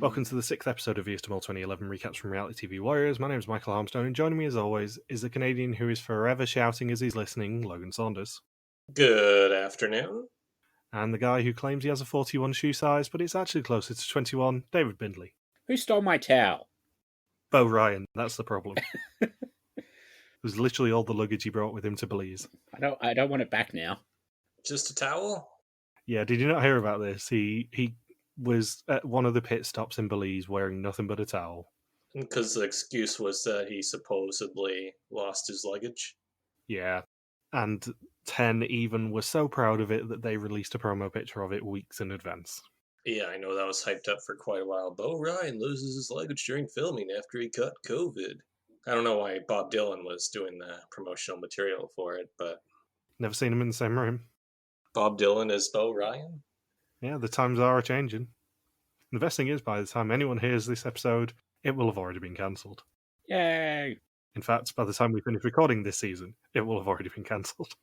Welcome to the 6th episode of VSTML 2011 Recaps from Reality TV Warriors. My name is Michael Harmstone, and joining me as always is the Canadian who is forever shouting as he's listening, Logan Saunders. Good afternoon. And the guy who claims he has a 41 shoe size, but it's actually closer to 21, David Bindley. Who stole my towel? Bo Ryan, that's the problem. It was literally all the luggage he brought with him to Belize. I don't want it back now. Just a towel? Yeah, did you not hear about this? He was at one of the pit stops in Belize wearing nothing but a towel. Because the excuse was that he supposedly lost his luggage. Yeah, and 10 even were so proud of it that they released a promo picture of it weeks in advance. Yeah, I know that was hyped up for quite a while. Bo Ryan loses his luggage during filming after he caught COVID. I don't know why Bob Dylan was doing the promotional material for it, but... Never seen him in the same room. Bob Dylan is Bo Ryan? Yeah, the times are changing. The best thing is, by the time anyone hears this episode, it will have already been cancelled. Yay! In fact, by the time we finish recording this season, it will have already been cancelled.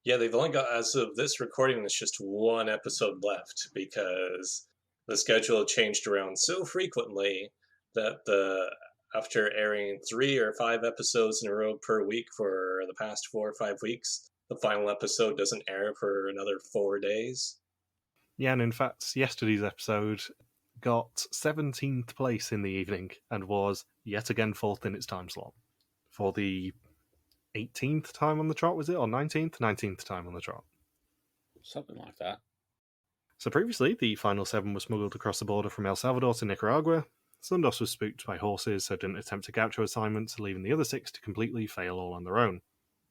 Yeah, they've only got, as of this recording, there's just one episode left because the schedule changed around so frequently that after airing 3 or 5 episodes in a row per week for the past 4 or 5 weeks, the final episode doesn't air for another 4 days. Yeah, and in fact, yesterday's episode got 17th place in the evening and was yet again 4th in its time slot. For the 18th time on the trot, was it? Or 19th? 19th time on the trot. Something like that. So previously, the final 7 was smuggled across the border from El Salvador to Nicaragua. Sundos was spooked by horses, so didn't attempt a gaucho assignment, leaving the other 6 to completely fail all on their own.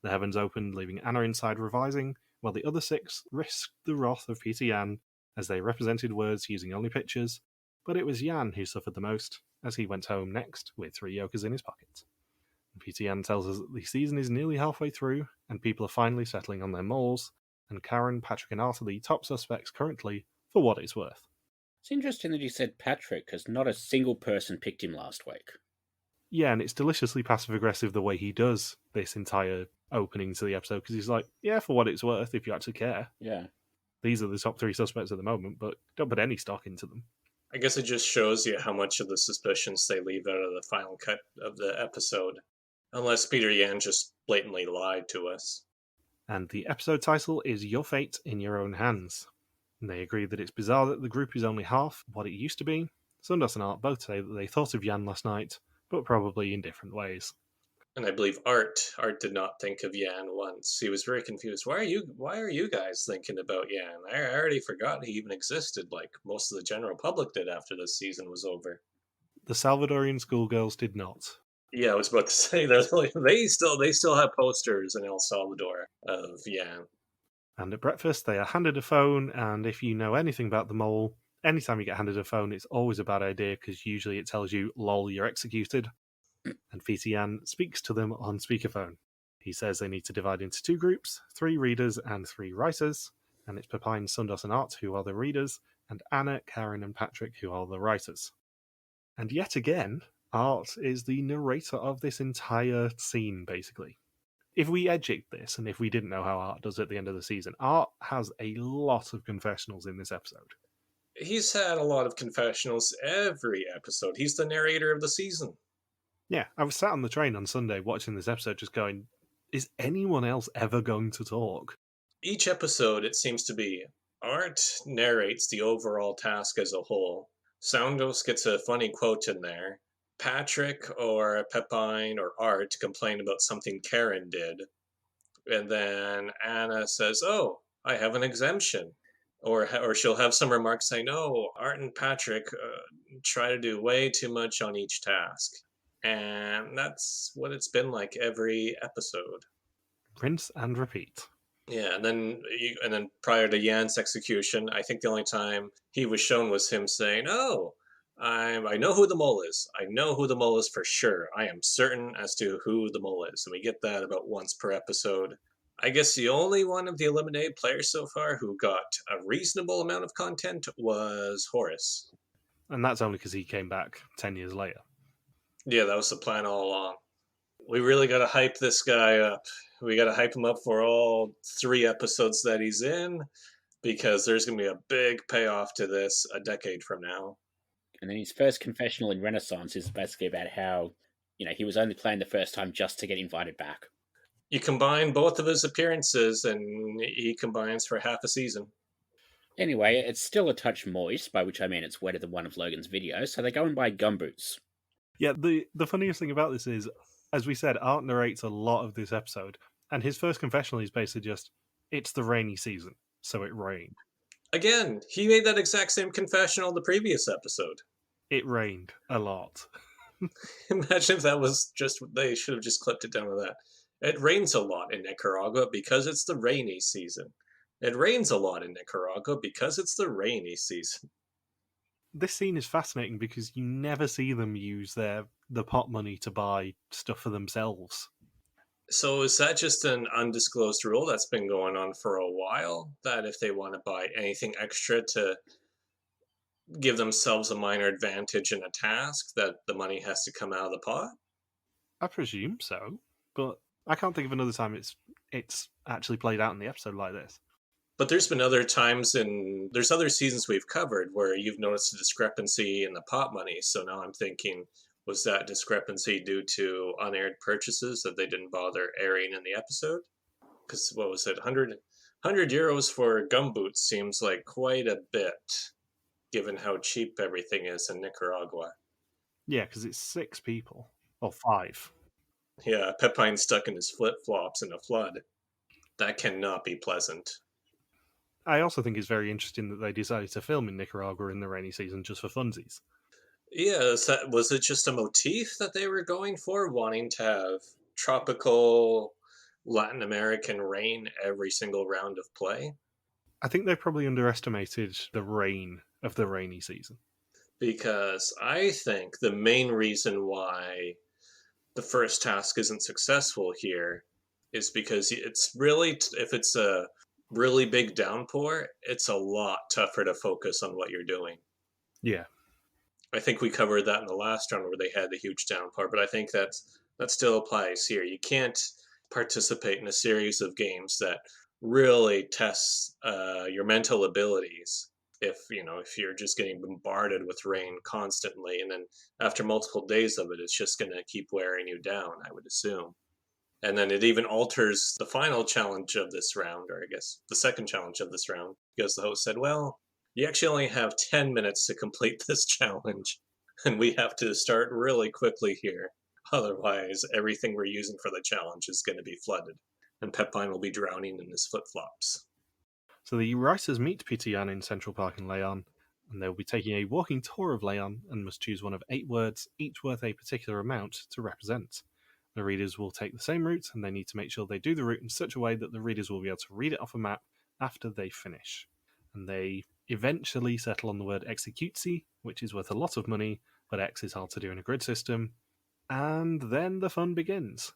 The heavens opened, leaving Anna inside revising, while the other 6 risked the wrath of Peter Yan as they represented words using only pictures, but it was Yan who suffered the most, as he went home next with 3 yokers in his pocket. Peter Yan tells us that the season is nearly halfway through, and people are finally settling on their moles, and Karen, Patrick and Art are the top suspects currently, for what it's worth. It's interesting that he said Patrick, because not a single person picked him last week. Yeah, and it's deliciously passive-aggressive the way he does this entire opening to the episode, because he's like, yeah, for what it's worth, if you actually care. Yeah. These are the top 3 suspects at the moment, but don't put any stock into them. I guess it just shows you how much of the suspicions they leave out of the final cut of the episode. Unless Peter Yan just blatantly lied to us. And the episode title is Your Fate in Your Own Hands. And they agree that it's bizarre that the group is only half what it used to be. Sundos and Art both say that they thought of Yan last night, but probably in different ways. And I believe Art did not think of Yan once. He was very confused. Why are you guys thinking about Yan? I already forgot he even existed, like most of the general public did after this season was over. The Salvadorian schoolgirls did not. Yeah, I was about to say that they still have posters in El Salvador of Yan. And at breakfast, they are handed a phone, and if you know anything about the mole, anytime you get handed a phone, it's always a bad idea, because usually it tells you, lol, you're executed. And Peter Yan speaks to them on speakerphone. He says they need to divide into 2 groups, 3 readers and 3 writers, and it's Pepine, Sundos and Art who are the readers, and Anna, Karen and Patrick who are the writers. And yet again, Art is the narrator of this entire scene, basically. If we eject this, and if we didn't know how Art does at the end of the season, Art has a lot of confessionals in this episode. He's had a lot of confessionals every episode. He's the narrator of the season. Yeah, I was sat on the train on Sunday watching this episode just going, is anyone else ever going to talk? Each episode, it seems to be, Art narrates the overall task as a whole. Soundos gets a funny quote in there. Patrick or Pepine or Art complain about something Karen did. And then Anna says, oh, I have an exemption. Or she'll have some remarks saying, oh, Art and Patrick try to do way too much on each task. And that's what it's been like every episode. Rinse and repeat. Yeah, and then prior to Yan's execution, I think the only time he was shown was him saying, oh, I know who the mole is. I know who the mole is for sure. I am certain as to who the mole is. And we get that about once per episode. I guess the only one of the eliminated players so far who got a reasonable amount of content was Horace. And that's only because he came back 10 years later. Yeah, that was the plan all along. We really got to hype this guy up. We got to hype him up for all 3 episodes that he's in, because there's going to be a big payoff to this a decade from now. And then his first confessional in Renaissance is basically about how, he was only playing the first time just to get invited back. You combine both of his appearances, and he combines for half a season. Anyway, it's still a touch moist, by which I mean it's wetter than one of Logan's videos, so they go and buy gumboots. Yeah, the funniest thing about this is, as we said, Art narrates a lot of this episode, and his first confessional is basically just, it's the rainy season, so it rained. Again, he made that exact same confessional the previous episode. It rained a lot. Imagine if that was just, they should have just clipped it down to that. It rains a lot in Nicaragua because it's the rainy season. It rains a lot in Nicaragua because it's the rainy season. This scene is fascinating because you never see them use the pot money to buy stuff for themselves. So is that just an undisclosed rule that's been going on for a while? That if they want to buy anything extra to give themselves a minor advantage in a task, that the money has to come out of the pot? I presume so, but I can't think of another time it's actually played out in the episode like this. But there's been other times there's other seasons we've covered where you've noticed a discrepancy in the pot money. So now I'm thinking, was that discrepancy due to unaired purchases that they didn't bother airing in the episode? Because what was it, 100 euros for gumboots seems like quite a bit, given how cheap everything is in Nicaragua. Yeah, because it's 6 people. Or 5. Yeah, Pepine stuck in his flip-flops in a flood. That cannot be pleasant. I also think it's very interesting that they decided to film in Nicaragua in the rainy season just for funsies. Yeah, was it just a motif that they were going for, wanting to have tropical Latin American rain every single round of play? I think they probably underestimated the rain of the rainy season. Because I think the main reason why the first task isn't successful here is because it's really, if it's a really big downpour, it's a lot tougher to focus on what you're doing. Yeah. I think we covered that in the last round where they had the huge downpour, but I think that still applies here. You can't participate in a series of games that really tests your mental abilities if you're just getting bombarded with rain constantly, and then after multiple days of it, it's just going to keep wearing you down, I would assume. And then it even alters the final challenge of this round, or I guess the second challenge of this round, because the host said, well, you actually only have 10 minutes to complete this challenge, and we have to start really quickly here. Otherwise, everything we're using for the challenge is going to be flooded, and Pepine will be drowning in his flip-flops. So the writers meet Pitian in Central Park in Leon, and they'll be taking a walking tour of Leon and must choose one of 8 words, each worth a particular amount, to represent. The readers will take the same route, and they need to make sure they do the route in such a way that the readers will be able to read it off a map after they finish. And they eventually settle on the word executsi, which is worth a lot of money, but X is hard to do in a grid system. And then the fun begins.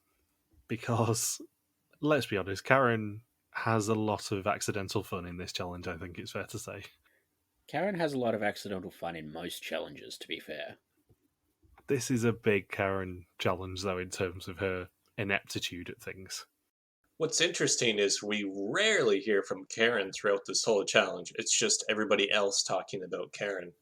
Because, let's be honest, Karen has a lot of accidental fun in this challenge, I think it's fair to say. Karen has a lot of accidental fun in most challenges, to be fair. This is a big Karen challenge, though, in terms of her ineptitude at things. What's interesting is we rarely hear from Karen throughout this whole challenge. It's just everybody else talking about Karen.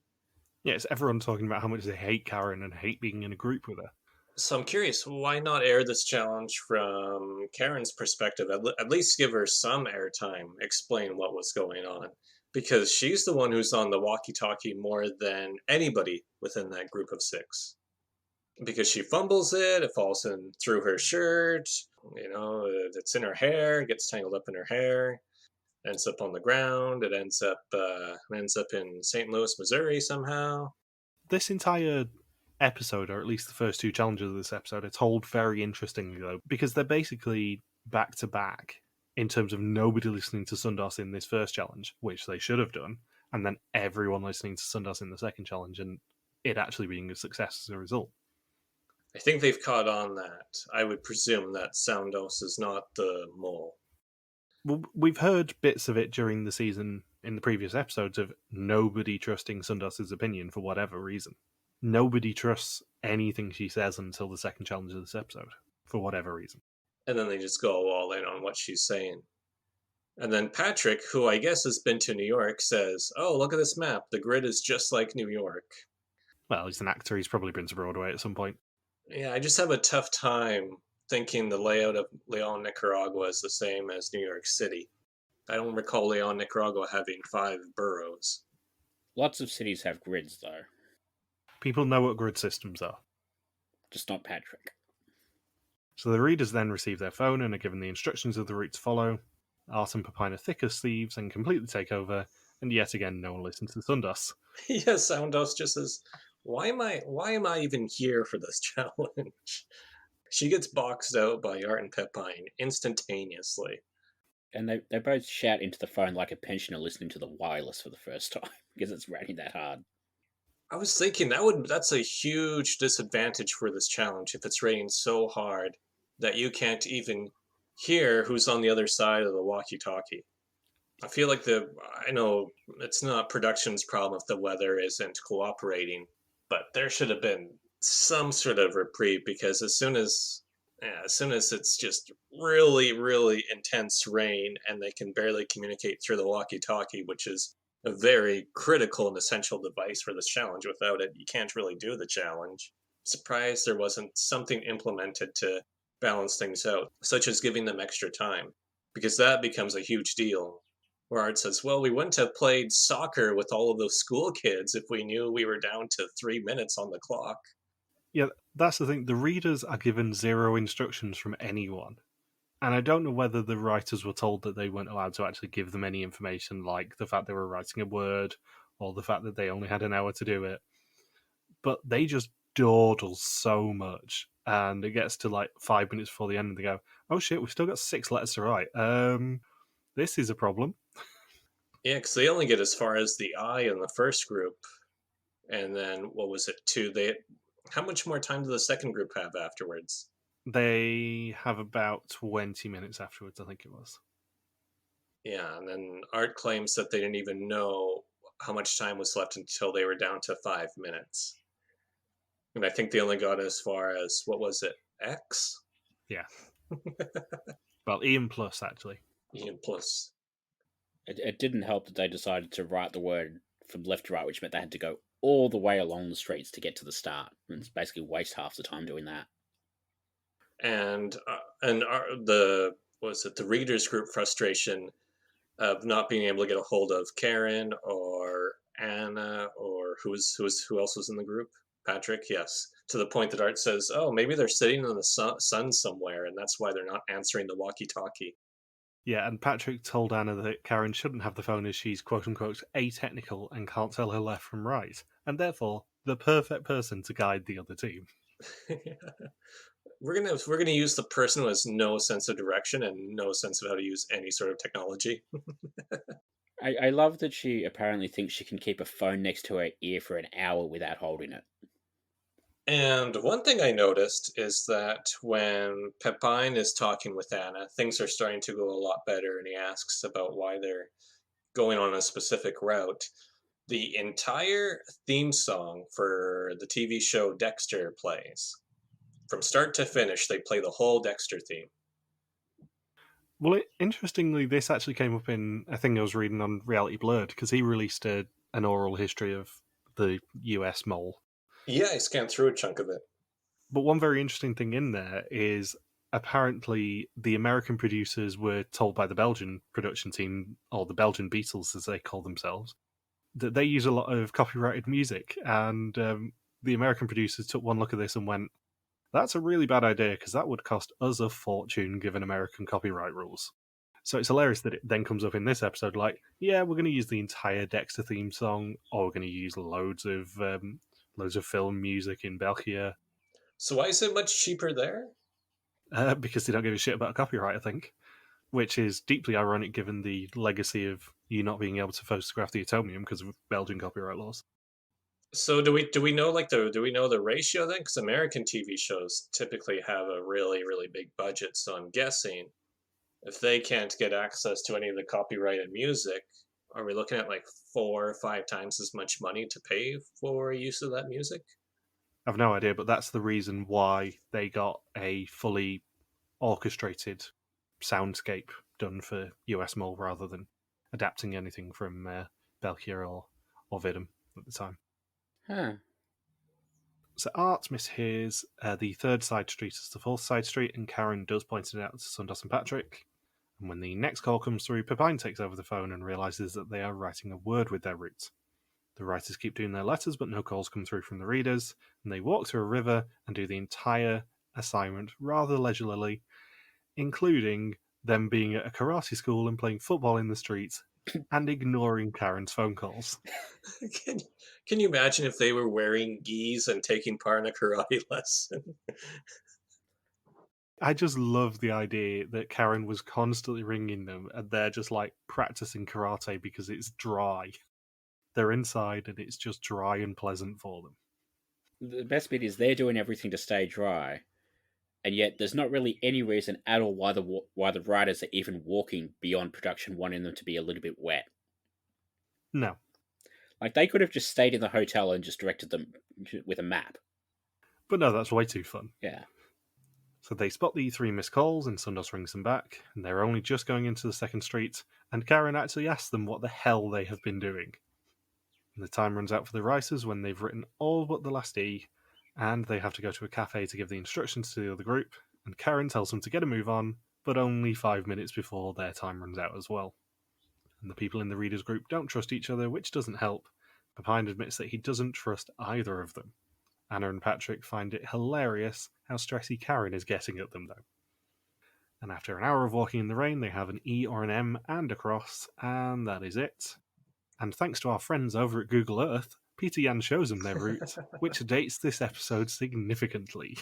Yeah, it's everyone talking about how much they hate Karen and hate being in a group with her. So I'm curious, why not air this challenge from Karen's perspective? At least give her some airtime, explain what was going on. Because she's the one who's on the walkie-talkie more than anybody within that group of 6. Because she fumbles it falls in through her shirt, it's in her hair, it gets tangled up in her hair, ends up on the ground, it ends up in St. Louis, Missouri somehow. This entire episode, or at least the first 2 challenges of this episode, are told very interestingly, though, because they're basically back to back in terms of nobody listening to Sundas in this first challenge, which they should have done, and then everyone listening to Sundas in the second challenge, and it actually being a success as a result. I think they've caught on that. I would presume that Soundos is not the mole. Well, we've heard bits of it during the season in the previous episodes of nobody trusting Sundas's opinion for whatever reason. Nobody trusts anything she says until the second challenge of this episode, for whatever reason. And then they just go all in on what she's saying. And then Patrick, who I guess has been to New York, says, oh, look at this map. The grid is just like New York. Well, he's an actor. He's probably been to Broadway at some point. Yeah, I just have a tough time thinking the layout of Leon, Nicaragua is the same as New York City. I don't recall Leon, Nicaragua having 5 boroughs. Lots of cities have grids, though. People know what grid systems are. Just not Patrick. So the readers then receive their phone and are given the instructions of the route to follow. Art and Pepine are thick as thieves and completely take over, and yet again no one listens to Sundas. Yes, Soundos just says, why am I even here for this challenge? She gets boxed out by Art and Pepine instantaneously. And they both shout into the phone like a pensioner listening to the wireless for the first time because it's raining that hard. I was thinking that's a huge disadvantage for this challenge if it's raining so hard that you can't even hear who's on the other side of the walkie-talkie. I feel like I know it's not production's problem if the weather isn't cooperating, but there should have been some sort of reprieve because as soon as it's just really, really intense rain and they can barely communicate through the walkie-talkie, which is a very critical and essential device for this challenge. Without it, you can't really do the challenge. Surprised there wasn't something implemented to balance things out, such as giving them extra time, because that becomes a huge deal. Where Art says, well, we wouldn't have played soccer with all of those school kids if we knew we were down to 3 minutes on the clock. Yeah, that's the thing. The readers are given zero instructions from anyone. And I don't know whether the writers were told that they weren't allowed to actually give them any information, like the fact they were writing a word or the fact that they only had an hour to do it. But they just dawdle so much. And it gets to like 5 minutes before the end and they go, oh shit, we've still got 6 letters to write. This is a problem. Yeah, because they only get as far as the I in the first group. And then, what was it, 2? How much more time do the second group have afterwards? They have about 20 minutes afterwards, I think it was. Yeah, and then Art claims that they didn't even know how much time was left until they were down to 5 minutes. And I think they only got as far as, what was it, X? Yeah. Well, Ian plus, actually. Ian plus. It didn't help that they decided to write the word from left to right, which meant they had to go all the way along the streets to get to the start, and it's basically waste half the time doing that. And the readers group frustration of not being able to get a hold of Karen or Anna or who else was in the group? Patrick, yes. To the point that Art says, "Oh, maybe they're sitting in the sun somewhere, and that's why they're not answering the walkie-talkie." Yeah, and Patrick told Anna that Karen shouldn't have the phone as she's quote-unquote atechnical and can't tell her left from right, and therefore the perfect person to guide the other team. We're gonna use the person who has no sense of direction and no sense of how to use any sort of technology. I love that she apparently thinks she can keep a phone next to her ear for an hour without holding it. And one thing I noticed is that when Pepine is talking with Anna, things are starting to go a lot better, and he asks about why they're going on a specific route. The entire theme song for the TV show Dexter plays. From start to finish, they play the whole Dexter theme. Well, interestingly, this actually came up in a thing I was reading on Reality Blurred, because he released an oral history of the US mole. Yeah, I scanned through a chunk of it. But one very interesting thing in there is apparently the American producers were told by the Belgian production team, or the Belgian Beatles as they call themselves, that they use a lot of copyrighted music. And the American producers took one look at this and went, that's a really bad idea because that would cost us a fortune given American copyright rules. So it's hilarious that it then comes up in this episode like, yeah, we're going to use the entire Dexter theme song, or we're going to use loads of film music in Belgium. So why is it much cheaper there? Because they don't give a shit about copyright, I think. Which is deeply ironic given the legacy of you not being able to photograph the atomium because of Belgian copyright laws. So do we know the ratio then? Because American TV shows typically have a really, really big budget, so I'm guessing if they can't get access to any of the copyrighted music, are we looking at like 4 or 5 times as much money to pay for use of that music? I've no idea, but that's the reason why they got a fully orchestrated soundscape done for US Mole rather than adapting anything from Belkier or Vidum at the time. Huh. So Art mishears the third side street as the fourth side street, and Karen does point it out to Sundos and Patrick. And when the next call comes through, Pepijn takes over the phone and realises that they are writing a word with their route. The writers keep doing their letters, but no calls come through from the readers, and they walk through a river and do the entire assignment rather leisurely, including them being at a karate school and playing football in the streets and ignoring Karen's phone calls. Can you imagine if they were wearing gis and taking part in a karate lesson? I just love the idea that Karen was constantly ringing them and they're just like practicing karate because it's dry. They're inside and it's just dry and pleasant for them. The best bit is they're doing everything to stay dry, and yet there's not really any reason at all why the writers are even walking beyond production wanting them to be a little bit wet. No. Like, they could have just stayed in the hotel and just directed them with a map. But no, that's way too fun. Yeah. So they spot the 3 missed calls and Sundos rings them back, and they're only just going into the second street, and Karen actually asks them what the hell they have been doing. And the time runs out for the writers when they've written all but the last E, and they have to go to a cafe to give the instructions to the other group, and Karen tells them to get a move on, but only 5 minutes before their time runs out as well. And the people in the readers group don't trust each other, which doesn't help. Pepijn admits that he doesn't trust either of them. Anna and Patrick find it hilarious how stressy Karen is getting at them, though. And after an hour of walking in the rain, they have an E or an M and a cross, and that is it. And thanks to our friends over at Google Earth, Peter Yan shows them their route, which dates this episode significantly.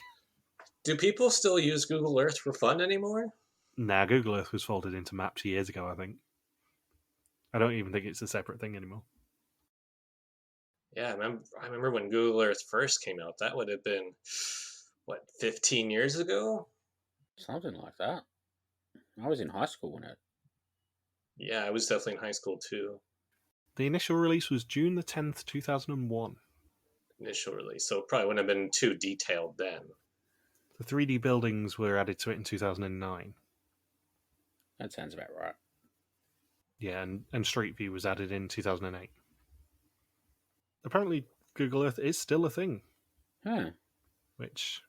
Do people still use Google Earth for fun anymore? Nah, Google Earth was folded into Maps years ago, I think. I don't even think it's a separate thing anymore. Yeah, I remember when Google Earth first came out. That would have been, 15 years ago? Something like that. I was in high school when it... Yeah, I was definitely in high school too. The initial release was June the 10th, 2001. Initial release, so it probably wouldn't have been too detailed then. The 3D buildings were added to it in 2009. That sounds about right. Yeah, and Street View was added in 2008. Apparently, Google Earth is still a thing. Huh. Which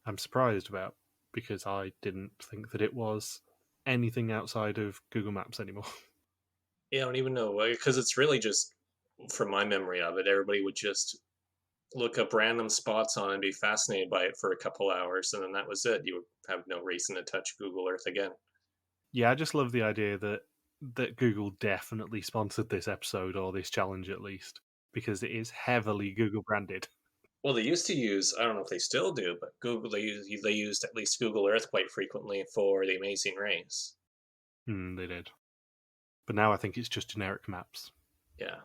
I'm surprised about, because I didn't think that it was anything outside of Google Maps anymore. Yeah, I don't even know, because it's really just, from my memory of it, everybody would just look up random spots on it and be fascinated by it for a couple hours, and then that was it. You would have no reason to touch Google Earth again. Yeah, I just love the idea that Google definitely sponsored this episode, or this challenge at least, because it is heavily Google branded. Well, they used to use, I don't know if they still do, but they used at least Google Earth quite frequently for The Amazing Race. They did. But now I think it's just generic maps. Yeah.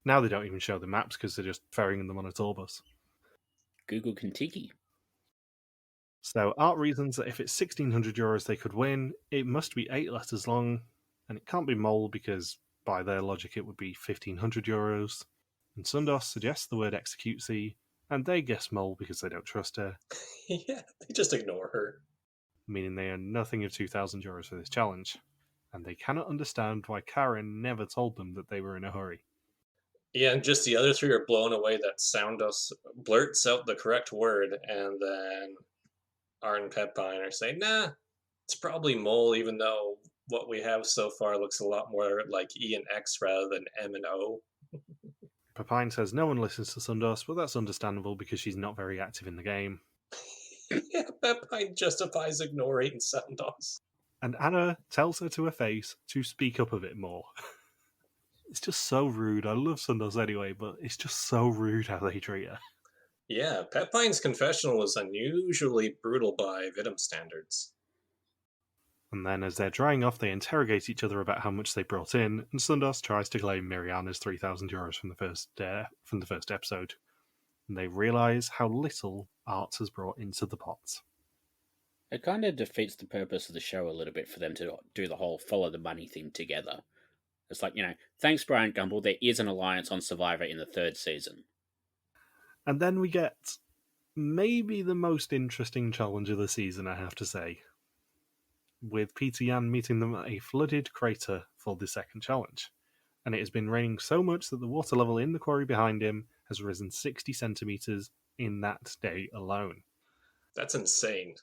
Now they don't even show the maps because they're just ferrying them on a tour bus. Google Kentucky. So Art reasons that if it's 1,600 euros they could win, it must be 8 letters long, and it can't be mole because, by their logic, it would be 1,500 euros. And Sundos suggests the word executesy, and they guess mole because they don't trust her. Yeah, they just ignore her. Meaning they earn nothing of 2,000 euros for this challenge. And they cannot understand why Karen never told them that they were in a hurry. Yeah, and just the other three are blown away that Soundos blurts out the correct word, and then Art and Pepijn are saying, nah, it's probably mole, even though what we have so far looks a lot more like E and X rather than M and O. Pepijn says no one listens to Sundos, but that's understandable because she's not very active in the game. Yeah, Pepijn justifies ignoring Soundos. And Anna tells her to her face to speak up a bit more. It's just so rude. I love Sundos anyway, but it's just so rude how they treat her. Yeah, Pepijn's confessional was unusually brutal by Vidum standards. And then as they're drying off, they interrogate each other about how much they brought in, and Sundos tries to claim Mariana's 3,000 euros from the first episode. And they realise how little Art has brought into the pot. It kind of defeats the purpose of the show a little bit for them to do the whole follow the money thing together. It's like, thanks Brian Gumbel, there is an alliance on Survivor in the 3rd season. And then we get maybe the most interesting challenge of the season, I have to say, with Peter Yan meeting them at a flooded crater for the second challenge. And it has been raining so much that the water level in the quarry behind him has risen 60 centimetres in that day alone. That's insane.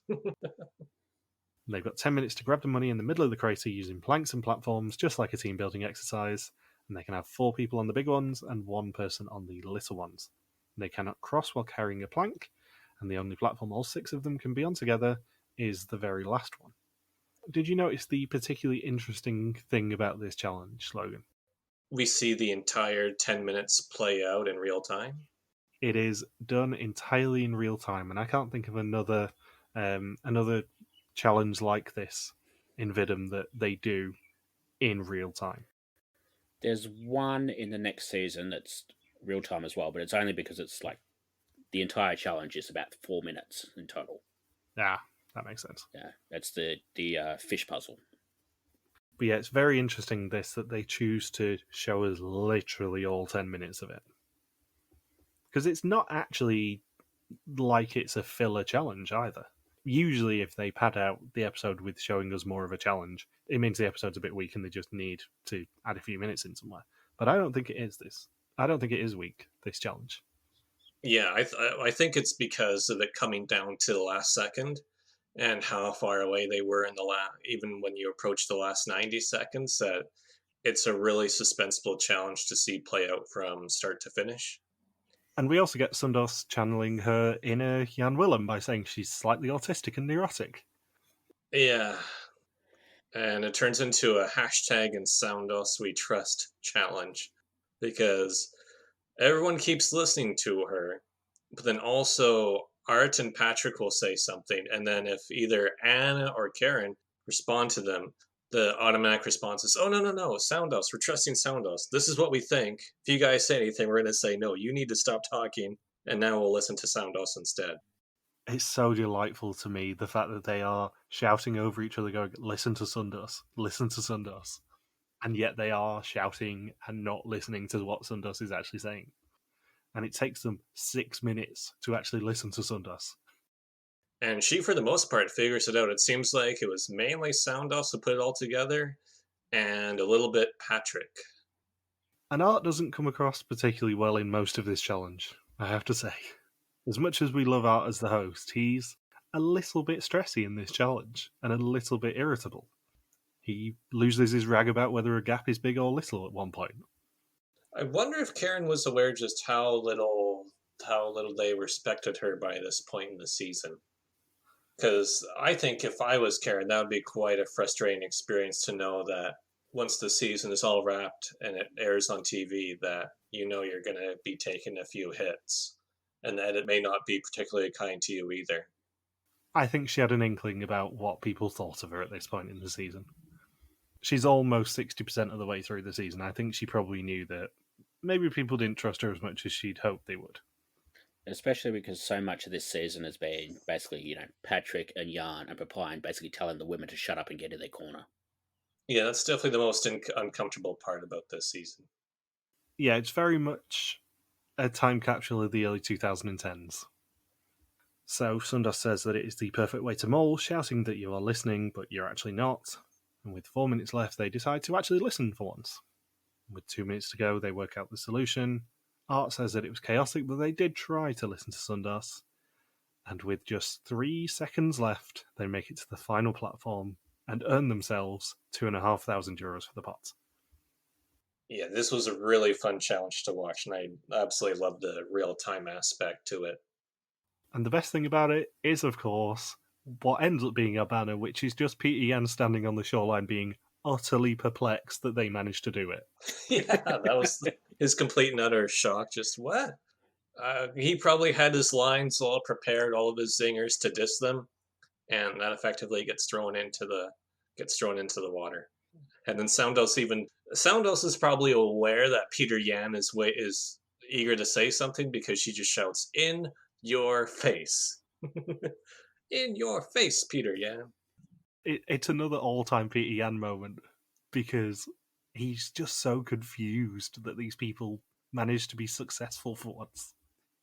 They've got 10 minutes to grab the money in the middle of the crater using planks and platforms, just like a team building exercise, and they can have 4 people on the big ones and 1 person on the little ones. They cannot cross while carrying a plank, and the only platform all 6 of them can be on together is the very last one. Did you notice the particularly interesting thing about this challenge, Logan? We see the entire 10 minutes play out in real time. It is done entirely in real time, and I can't think of another challenge like this in Vidum that they do in real time. There's one in the next season that's real time as well, but it's only because it's like the entire challenge is about 4 minutes in total. Yeah, that makes sense. Yeah, that's the fish puzzle. But yeah, it's very interesting that they choose to show us literally all 10 minutes of it. Because it's not actually like it's a filler challenge either. Usually, if they pad out the episode with showing us more of a challenge, it means the episode's a bit weak and they just need to add a few minutes in somewhere. But I don't think it is this. I don't think it is weak, this challenge. Yeah, I think it's because of it coming down to the last second and how far away they were in the even when you approach the last 90 seconds, that it's a really suspenseful challenge to see play out from start to finish. And we also get Sundos channeling her inner Jan Willem by saying she's slightly autistic and neurotic. Yeah. And it turns into a hashtag and Soundos We Trust challenge because everyone keeps listening to her, but then also Art and Patrick will say something, and then if either Anna or Karen respond to them, the automatic response is, "Oh no, Soundos, we're trusting Soundos. This is what we think. If you guys say anything, we're gonna say no. You need to stop talking, and now we'll listen to Soundos instead." It's so delightful to me, the fact that they are shouting over each other, going, "Listen to Sundos, listen to Sundos," and yet they are shouting and not listening to what Sundos is actually saying. And it takes them 6 minutes to actually listen to Sundos. And she, for the most part, figures it out. It seems like it was mainly Soundos who put it all together, and a little bit Patrick. And Art doesn't come across particularly well in most of this challenge, I have to say. As much as we love Art as the host, he's a little bit stressy in this challenge, and a little bit irritable. He loses his rag about whether a gap is big or little at one point. I wonder if Karen was aware just how little they respected her by this point in the season. Because I think if I was Karen, that would be quite a frustrating experience to know that once the season is all wrapped and it airs on TV, that you know you're going to be taking a few hits, and that it may not be particularly kind to you either. I think she had an inkling about what people thought of her at this point in the season. She's almost 60% of the way through the season. I think she probably knew that maybe people didn't trust her as much as she'd hoped they would. Especially because so much of this season has been basically, Patrick and Jan and Papine basically telling the women to shut up and get in their corner. Yeah, that's definitely the most uncomfortable part about this season. Yeah, it's very much a time capsule of the early 2010s. So Sundos says that it is the perfect way to mole, shouting that you are listening, but you're actually not. And with 4 minutes left, they decide to actually listen for once. With 2 minutes to go, they work out the solution. Art says that it was chaotic, but they did try to listen to Sundos. And with just 3 seconds left, they make it to the final platform and earn themselves €2,500 for the pot. Yeah, this was a really fun challenge to watch, and I absolutely love the real-time aspect to it. And the best thing about it is, of course, what ends up being our banner, which is just Peter Yan standing on the shoreline being utterly perplexed that they managed to do it. Yeah, that was his complete and utter shock. Just what? He probably had his lines all prepared, all of his zingers to diss them, and that effectively gets thrown into the water. And then Soundos is probably aware that Peter Yan is eager to say something because she just shouts, "In your face." In your face, Peter Yan. It's another all-time Peter Yan moment because he's just so confused that these people managed to be successful for once.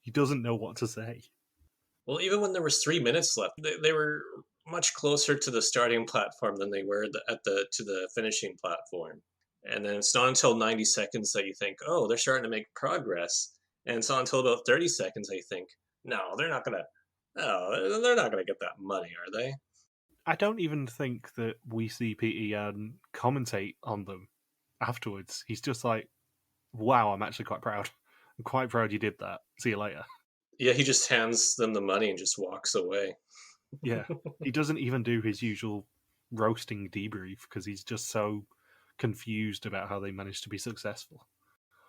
He doesn't know what to say. Well, even when there was 3 minutes left, they were much closer to the starting platform than they were to the finishing platform. And then it's not until 90 seconds that you think, oh, they're starting to make progress. And it's not until about 30 seconds that you think, No, they're not gonna. Oh, they're not gonna get that money, are they? I don't even think that we see Peter Yan commentate on them afterwards. He's just like, wow, I'm actually quite proud. I'm quite proud you did that. See you later. Yeah, he just hands them the money and just walks away. Yeah. He doesn't even do his usual roasting debrief because he's just so confused about how they managed to be successful.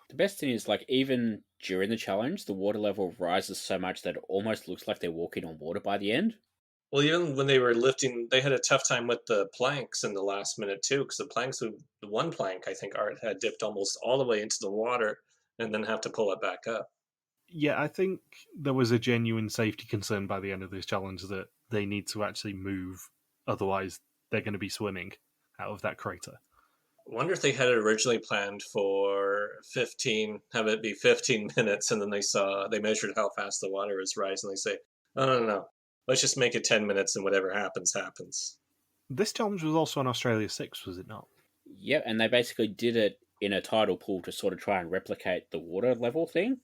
The best thing is, like, even during the challenge, the water level rises so much that it almost looks like they're walking on water by the end. Well, even when they were lifting, they had a tough time with the planks in the last minute too, because the one plank, I think Art had dipped almost all the way into the water and then have to pull it back up. Yeah, I think there was a genuine safety concern by the end of this challenge that they need to actually move, otherwise they're going to be swimming out of that crater. I wonder if they had it originally planned for 15, have it be 15 minutes, and then they measured how fast the water was rising. They say, oh, no. Let's just make it 10 minutes and whatever happens, happens. This challenge was also on Australia 6, was it not? Yep, and they basically did it in a tidal pool to sort of try and replicate the water level thing.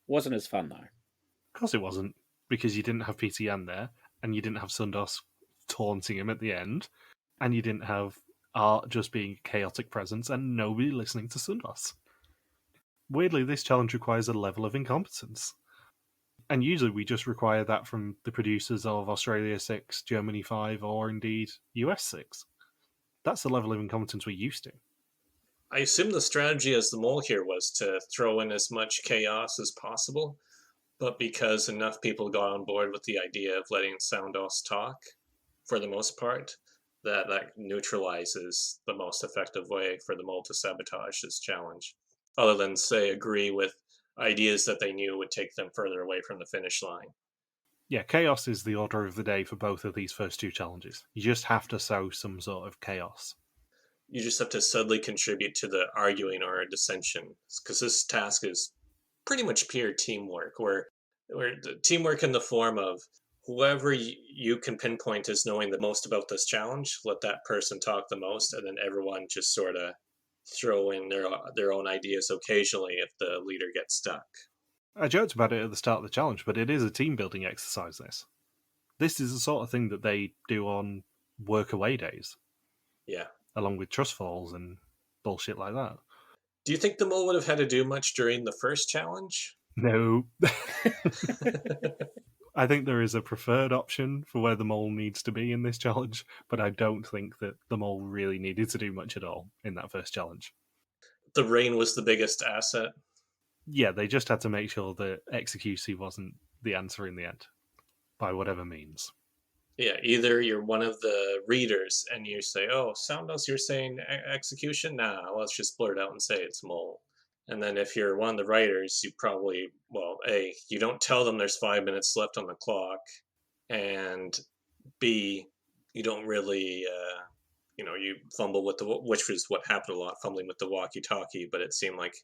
Wasn't as fun, though. Of course it wasn't, because you didn't have Peter Yan there, and you didn't have Sundos taunting him at the end, and you didn't have Art just being a chaotic presence and nobody listening to Sundos. Weirdly, this challenge requires a level of incompetence. And usually we just require that from the producers of Australia 6, Germany 5, or indeed US 6. That's the level of incompetence we're used to. I assume the strategy as the mole here was to throw in as much chaos as possible, but because enough people got on board with the idea of letting Soundos talk, for the most part, that neutralizes the most effective way for the mole to sabotage this challenge, other than, say, agree with ideas that they knew would take them further away from the finish line. Yeah, chaos is the order of the day for both of these first two challenges. You just have to sow some sort of chaos. You just have to subtly contribute to the arguing or dissension, because this task is pretty much pure teamwork, where the teamwork in the form of whoever you can pinpoint as knowing the most about this challenge, let that person talk the most, and then everyone just sort of throw in their own ideas occasionally if the leader gets stuck. I joked about it at the start of the challenge, but it is a team-building exercise, this. This is the sort of thing that they do on work-away days. Yeah. Along with trust falls and bullshit like that. Do you think the mole would have had to do much during the first challenge? No. I think there is a preferred option for where the mole needs to be in this challenge, but I don't think that the mole really needed to do much at all in that first challenge. The rain was the biggest asset? Yeah, they just had to make sure that XQC wasn't the answer in the end, by whatever means. Yeah, either you're one of the readers and you say, oh, Soundos, you're saying execution? Nah, let's just blurt out and say it's mole. And then if you're one of the writers, you probably, well, A, you don't tell them there's 5 minutes left on the clock, and B, you don't really, you fumble with which was what happened a lot, fumbling with the walkie-talkie, but it seemed like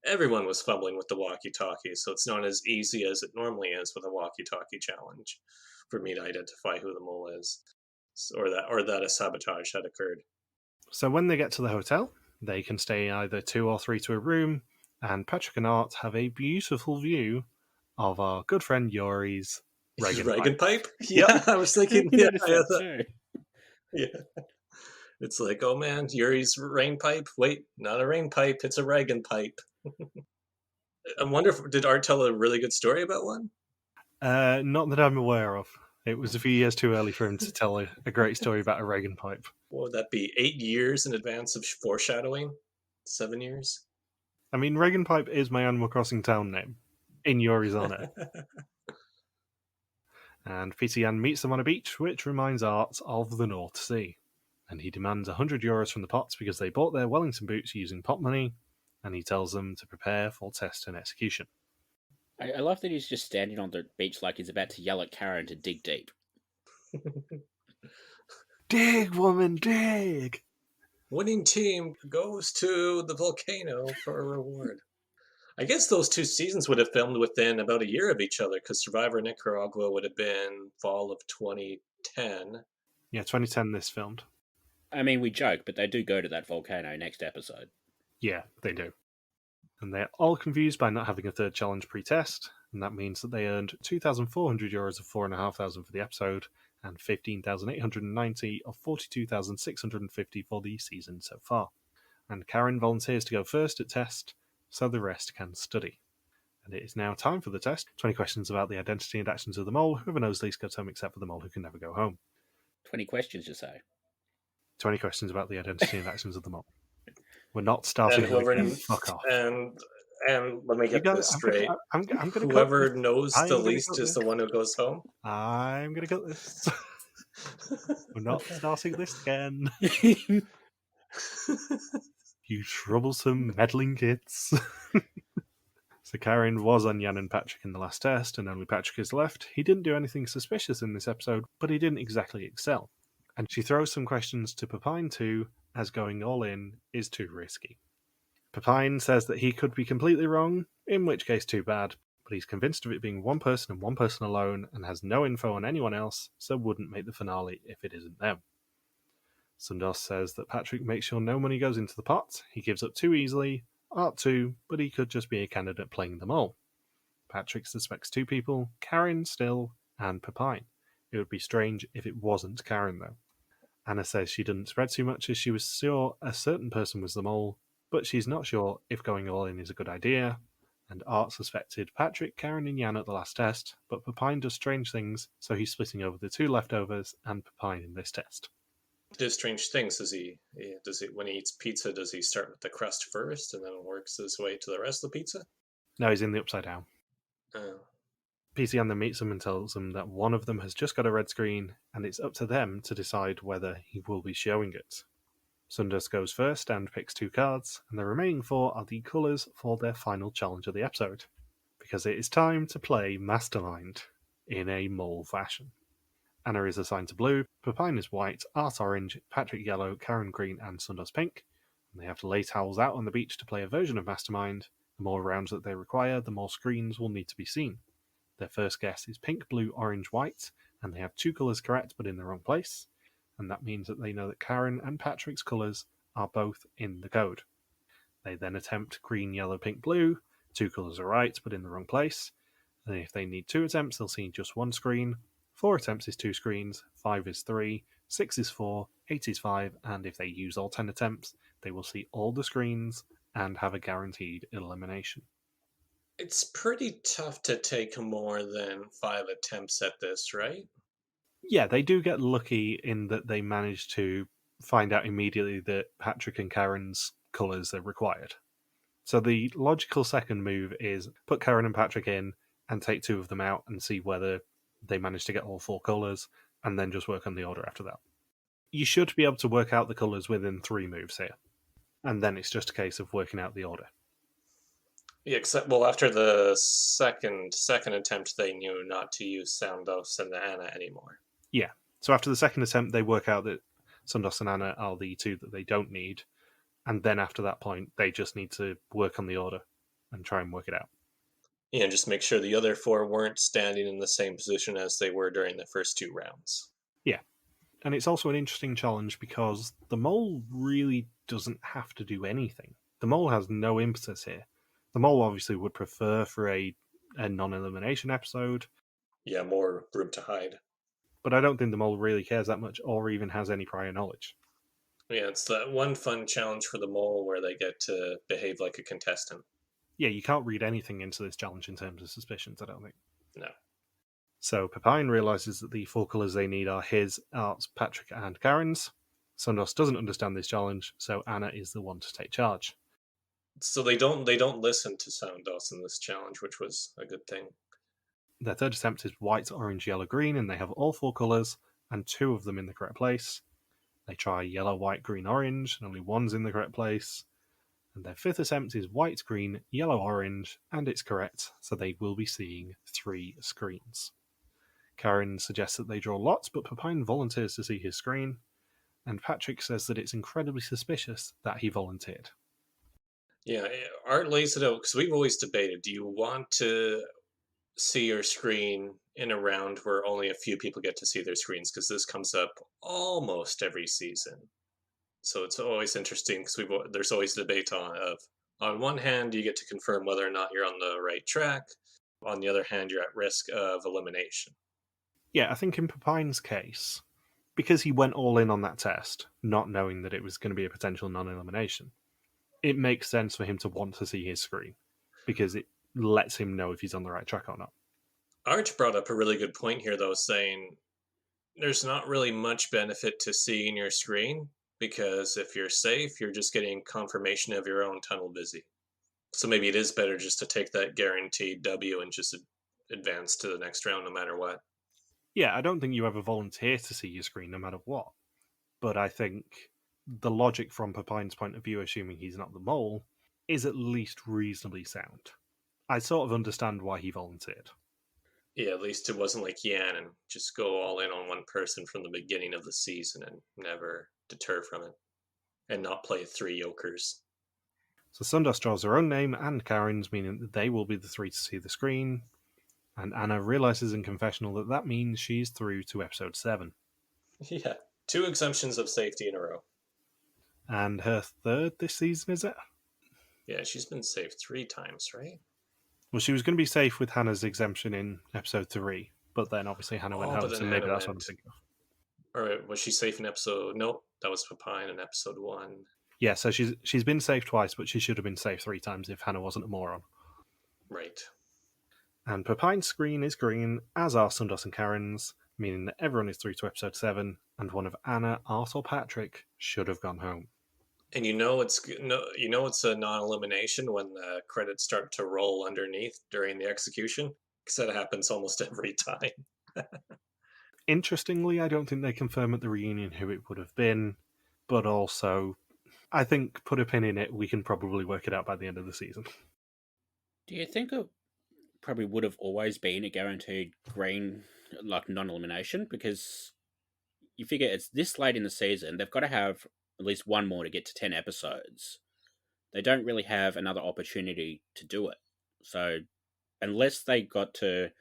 everyone was fumbling with the walkie-talkie, so it's not as easy as it normally is with a walkie-talkie challenge for me to identify who the mole is, or that a sabotage had occurred. So when they get to the hotel, they can stay either 2 or 3 to a room, and Patrick and Art have a beautiful view of our good friend Yori's Reagan pipe. Yeah, Yep. I was thinking, too. Yeah. It's like, oh man, Yuri's rain pipe. Wait, not a rain pipe, it's a Reagan pipe. I wonder did Art tell a really good story about one? Not that I'm aware of. It was a few years too early for him to tell a great story about a Reagan pipe. What would that be? 8 years in advance of foreshadowing? 7 years? I mean, Reagan pipe is my Animal Crossing town name, in Yori's honor. And Peter Yan meets them on a beach, which reminds Art of the North Sea. And he demands €100 from the Pots because they bought their Wellington boots using pot money, and he tells them to prepare for test and execution. I love that he's just standing on the beach like he's about to yell at Karen to dig deep. Dig, woman, dig! Winning team goes to the volcano for a reward. I guess those 2 seasons would have filmed within about a year of each other, because Survivor Nicaragua would have been fall of 2010. Yeah, 2010 this filmed. I mean, we joke, but they do go to that volcano next episode. Yeah, they do. And they're all confused by not having a third challenge pre-test, and that means that they earned €2,400 of 4,500 for the episode, and 15,890 of 42,650 for the season so far. And Karen volunteers to go first at test, so the rest can study. And it is now time for the test. 20 questions about the identity and actions of the mole. Whoever knows least goes home except for the mole who can never go home. 20 questions, you say? 20 questions about the identity and actions of the mole. We're not starting And whoever with fuck off. And let me get this straight. I'm gonna Whoever cut this. knows I'm the gonna least cut is this. the one who goes home. I'm going to cut this. We're not starting this again. You troublesome, meddling kids. So Karen was on Jan and Patrick in the last test, and only Patrick is left. He didn't do anything suspicious in this episode, but he didn't exactly excel. And she throws some questions to Pepine too, as going all in is too risky. Pepine says that he could be completely wrong, in which case too bad, but he's convinced of it being one person and one person alone, and has no info on anyone else, so wouldn't make the finale if it isn't them. Sundos says that Patrick makes sure no money goes into the pot, he gives up too easily, Art too, but he could just be a candidate playing them all. Patrick suspects two people, Karen still, and Pepine. It would be strange if it wasn't Karen though. Anna says she didn't spread too much as she was sure a certain person was the mole, but she's not sure if going all in is a good idea. And Art suspected Patrick, Karen, and Jan at the last test, but Pepine does strange things, so he's splitting over the two leftovers and Pepine in this test. Does strange things. Does he when he eats pizza, does he start with the crust first and then works his way to the rest of the pizza? No, he's in the upside down. Oh. PCN then meets them and tells them that one of them has just got a red screen, and it's up to them to decide whether he will be showing it. Sundas goes first and picks two cards, and the remaining four are the colours for their final challenge of the episode, because it is time to play Mastermind in a mole fashion. Anna is assigned to blue, Pepine is white, Art orange, Patrick yellow, Karen green, and Sundas pink. And they have to lay towels out on the beach to play a version of Mastermind. The more rounds that they require, the more screens will need to be seen. Their first guess is pink, blue, orange, white, and they have two colours correct but in the wrong place. And that means that they know that Karen and Patrick's colours are both in the code. They then attempt green, yellow, pink, blue. Two colours are right but in the wrong place. And if they need two attempts, they'll see just one screen. 4 attempts is 2 screens, 5 is 3, 6 is 4, 8 is 5, and if they use all 10 attempts, they will see all the screens and have a guaranteed elimination. It's pretty tough to take more than 5 attempts at this, right? Yeah, they do get lucky in that they manage to find out immediately that Patrick and Karen's colours are required. So the logical second move is put Karen and Patrick in and take 2 of them out and see whether they manage to get all 4 colours, and then just work on the order after that. You should be able to work out the colours within 3 moves here, and then it's just a case of working out the order. Yeah, except, well, after the second attempt, they knew not to use Soundos and Anna anymore. Yeah, so after the second attempt, they work out that Sundos and Anna are the 2 that they don't need, and then after that point, they just need to work on the order and try and work it out. Yeah, and just make sure the other 4 weren't standing in the same position as they were during the first 2 rounds. Yeah, and it's also an interesting challenge because the mole really doesn't have to do anything. The mole has no impetus here. The mole obviously would prefer for a non-elimination episode. Yeah, more room to hide. But I don't think the mole really cares that much or even has any prior knowledge. Yeah, it's that one fun challenge for the mole where they get to behave like a contestant. Yeah, you can't read anything into this challenge in terms of suspicions, I don't think. No. So Pepine realises that the 4 colours they need are his, Art's, Patrick, and Karen's. Sundos doesn't understand this challenge, so Anna is the one to take charge. So they don't listen to Soundos in this challenge, which was a good thing. Their third attempt is white, orange, yellow, green, and they have all 4 colours, and 2 of them in the correct place. They try yellow, white, green, orange, and only 1's in the correct place. And their 5th attempt is white, green, yellow, orange, and it's correct, so they will be seeing 3 screens. Karen suggests that they draw lots, but Pepine volunteers to see his screen, and Patrick says that it's incredibly suspicious that he volunteered. Yeah, Art lays it out, because we've always debated, do you want to see your screen in a round where only a few people get to see their screens? Because this comes up almost every season. So it's always interesting because there's always debate on one hand you get to confirm whether or not you're on the right track. On the other hand, you're at risk of elimination. Yeah, I think in Pepine's case, because he went all in on that test, not knowing that it was going to be a potential non-elimination, it makes sense for him to want to see his screen, because it lets him know if he's on the right track or not. Arch brought up a really good point here, though, saying there's not really much benefit to seeing your screen, because if you're safe, you're just getting confirmation of your own tunnel busy. So maybe it is better just to take that guaranteed W and just advance to the next round no matter what. Yeah, I don't think you ever volunteer to see your screen no matter what, but I think the logic from Pepine's point of view, assuming he's not the mole, is at least reasonably sound. I sort of understand why he volunteered. Yeah, at least it wasn't like Yan and just go all in on one person from the beginning of the season and never deter from it. And not play 3 Yokers. So Sundas draws her own name and Karen's, meaning that they will be the 3 to see the screen. And Anna realizes in confessional that that means she's through to episode 7. Yeah, 2 exemptions of safety in a row. And her third this season, is it? Yeah, she's been saved 3 times, right? Well, she was going to be safe with Hannah's exemption in episode 3, but then obviously Hannah went home, so maybe that's what I'm thinking of. Or was she safe in episode... Nope, that was Pepine in episode 1. Yeah, so she's been safe twice, but she should have been safe 3 times if Hannah wasn't a moron. Right. And Pepine's screen is green, as are Sundas and Karen's, meaning that everyone is through to episode 7, and one of Anna, Art, or Patrick should have gone home. And it's a non-elimination when the credits start to roll underneath during the execution, because that happens almost every time. Interestingly, I don't think they confirm at the reunion who it would have been, but also, I think put a pin in it, we can probably work it out by the end of the season. Do you think it probably would have always been a guaranteed green, like, non-elimination? Because you figure it's this late in the season, they've got to have at least one more to get to 10 episodes. They don't really have another opportunity to do it. So unless they got to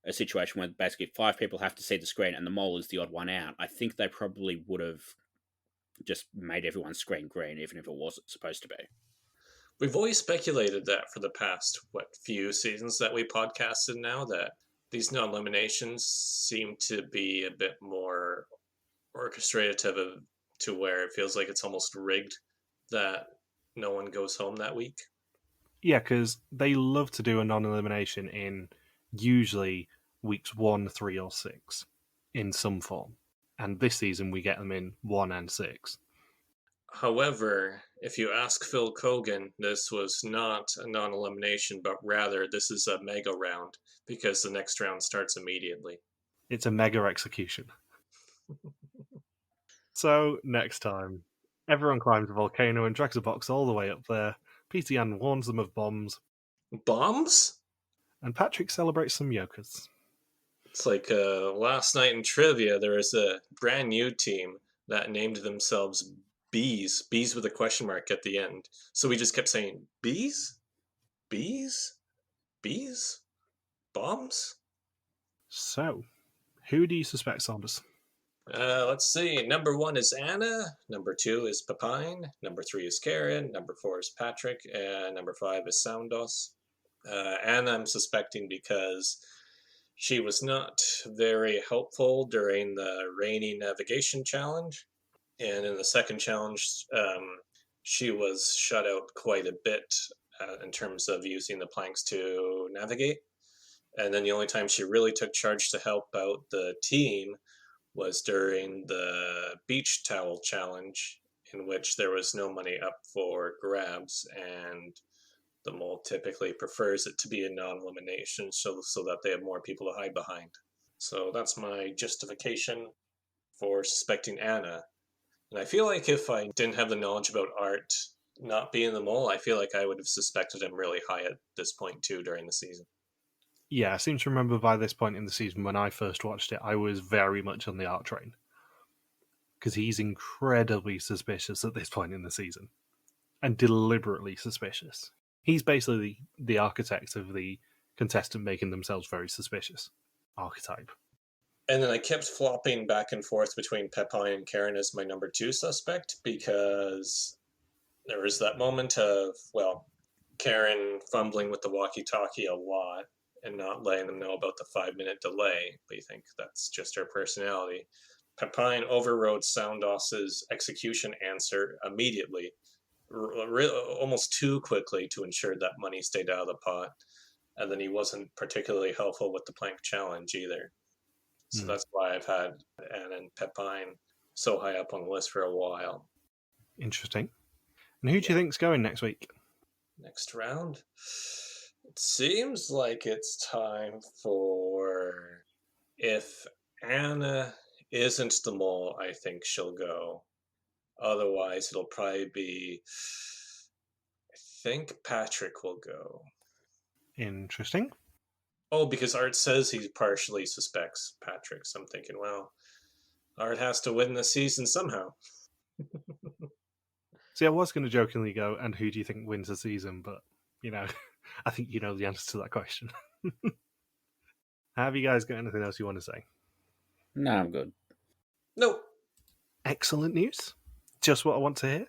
a situation where basically 5 people have to see the screen and the mole is the odd one out, I think they probably would have just made everyone's screen green, even if it wasn't supposed to be. We've always speculated that for the past, few seasons that we podcasted now, that these non-eliminations seem to be a bit more orchestrated to where it feels like it's almost rigged that no one goes home that week. Yeah, because they love to do a non-elimination in usually weeks 1, 3, or 6 in some form. And this season we get them in 1 and 6. However, if you ask Phil Kogan, this was not a non-elimination, but rather this is a mega round, because the next round starts immediately. It's a mega execution. So, next time, everyone climbs a volcano and drags a box all the way up there. Peter Yan warns them of bombs. Bombs? And Patrick celebrates some yokers. It's like last night in trivia, there was a brand new team that named themselves Bees. Bees with a question mark at the end. So we just kept saying, Bees? Bees? Bees? Bombs? So, who do you suspect, Saunders? Let's see. Number 1 is Anna. Number 2 is Pepine. Number 3 is Karen. Number 4 is Patrick. And number 5 is Soundos. Anna I'm suspecting because she was not very helpful during the rainy navigation challenge. And in the second challenge, she was shut out quite a bit in terms of using the planks to navigate. And then the only time she really took charge to help out the team was during the beach towel challenge, in which there was no money up for grabs, and the mole typically prefers it to be a non-elimination so that they have more people to hide behind. So that's my justification for suspecting Anna. And I feel like if I didn't have the knowledge about Art not being the mole, I feel like I would have suspected him really high at this point too during the season. Yeah, I seem to remember by this point in the season when I first watched it, I was very much on the Art train. Because he's incredibly suspicious at this point in the season. And deliberately suspicious. He's basically the architect of the contestant making themselves very suspicious archetype. And then I kept flopping back and forth between Pepine and Karen as my number 2 suspect, because there was that moment of, Karen fumbling with the walkie-talkie a lot, and not letting them know about the 5-minute delay, but you think that's just her personality. Pepine overrode Soundos's execution answer immediately, almost too quickly to ensure that money stayed out of the pot. And then he wasn't particularly helpful with the plank challenge either. So that's why I've had Anne and Pepine so high up on the list for a while. Interesting. And who do you think's going next week? Next round? It seems like it's time for... If Anna isn't the mole, I think she'll go. Otherwise, it'll probably be... I think Patrick will go. Interesting. Oh, because Art says he partially suspects Patrick, so I'm thinking, well, Art has to win the season somehow. See, I was going to jokingly go, and who do you think wins the season? But, I think you know the answer to that question. Have you guys got anything else you want to say? No, I'm good. Nope. Excellent news. Just what I want to hear.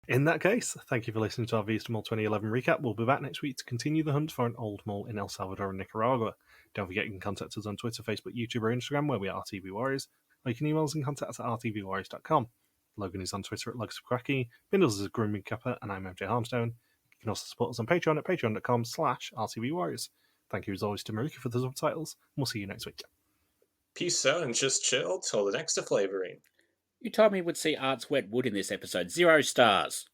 In that case, thank you for listening to our Vista Mall 2011 recap. We'll be back next week to continue the hunt for an old mall in El Salvador and Nicaragua. Don't forget you can contact us on Twitter, Facebook, YouTube, or Instagram, where we are RTV Warriors, or you can email us and contact us at rtvwarriors.com. Logan is on Twitter at LugsCracky, Bindles is a Grooming Capper, and I'm MJ Harmstone. You can also support us on Patreon at patreon.com/rtvwarriors. Thank you as always to Marieke for the subtitles, and we'll see you next week. Peace out and just chill till the next flavoring. You told me we'd see Art's wet wood in this episode. 0 stars.